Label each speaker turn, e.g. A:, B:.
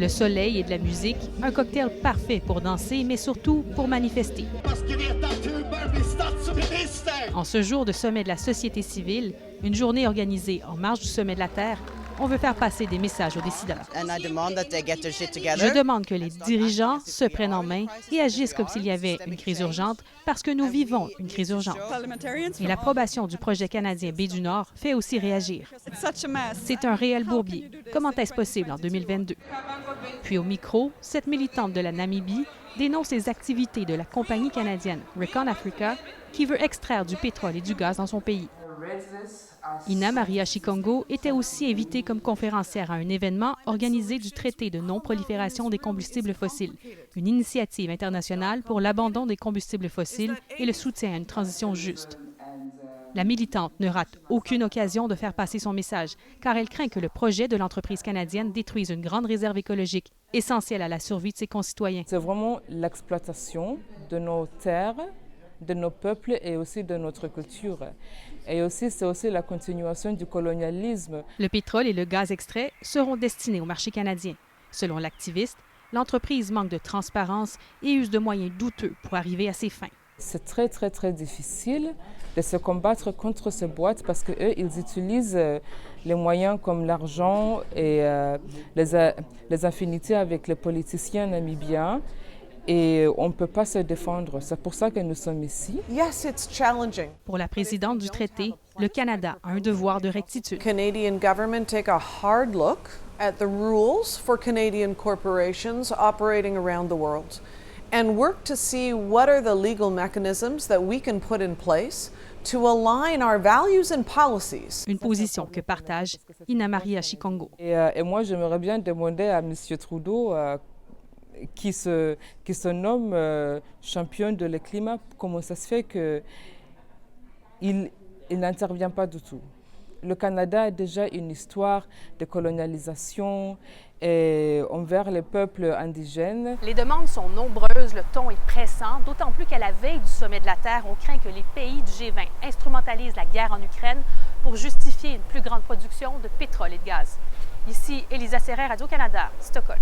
A: Le soleil et de la musique, un cocktail parfait pour danser, mais surtout pour manifester. En ce jour de sommet de la société civile, une journée organisée en marge du sommet de la Terre, on veut faire passer des messages aux décideurs. Je demande que les dirigeants se prennent en main et agissent comme s'il y avait une crise urgente, parce que nous vivons une crise urgente. Et l'approbation du projet canadien Baie du Nord fait aussi réagir. C'est un réel bourbier. Comment est-ce possible en 2022? Puis au micro, cette militante de la Namibie dénonce les activités de la compagnie canadienne Recon Africa qui veut extraire du pétrole et du gaz dans son pays. Ina Maria Chikongo était aussi invitée comme conférencière à un événement organisé du traité de non-prolifération des combustibles fossiles, une initiative internationale pour l'abandon des combustibles fossiles et le soutien à une transition juste. La militante ne rate aucune occasion de faire passer son message, car elle craint que le projet de l'entreprise canadienne détruise une grande réserve écologique essentielle à la survie de ses concitoyens.
B: C'est vraiment l'exploitation de nos terres, de nos peuples et aussi de notre culture. Et aussi, c'est aussi la continuation du colonialisme.
A: Le pétrole et le gaz extrait seront destinés au marché canadien. Selon l'activiste, l'entreprise manque de transparence et use de moyens douteux pour arriver à ses fins.
B: C'est très difficile de se combattre contre ces boîtes parce qu'eux, ils utilisent les moyens comme l'argent et les affinités avec les politiciens namibiens. Et on ne peut pas se défendre. C'est pour ça que nous sommes ici.
C: Yes, it's challenging.
A: Pour la présidente du traité, le Canada a un devoir de rectitude.
C: Canadian government take a hard look at the rules for Canadian corporations operating around the world and work to see what are the legal mechanisms that we can put in place to align our values and policies.
A: Une position que partage Ina Maria Chikongo.
B: Et moi, j'aimerais bien demander à M. Trudeau qui se nomme champion de le climat, comment ça se fait qu'il n'intervient pas du tout. Le Canada a déjà une histoire de colonialisation envers les peuples indigènes.
A: Les demandes sont nombreuses, le ton est pressant, d'autant plus qu'à la veille du sommet de la Terre, on craint que les pays du G20 instrumentalisent la guerre en Ukraine pour justifier une plus grande production de pétrole et de gaz. Ici, Elisa Serret, Radio-Canada, Stockholm.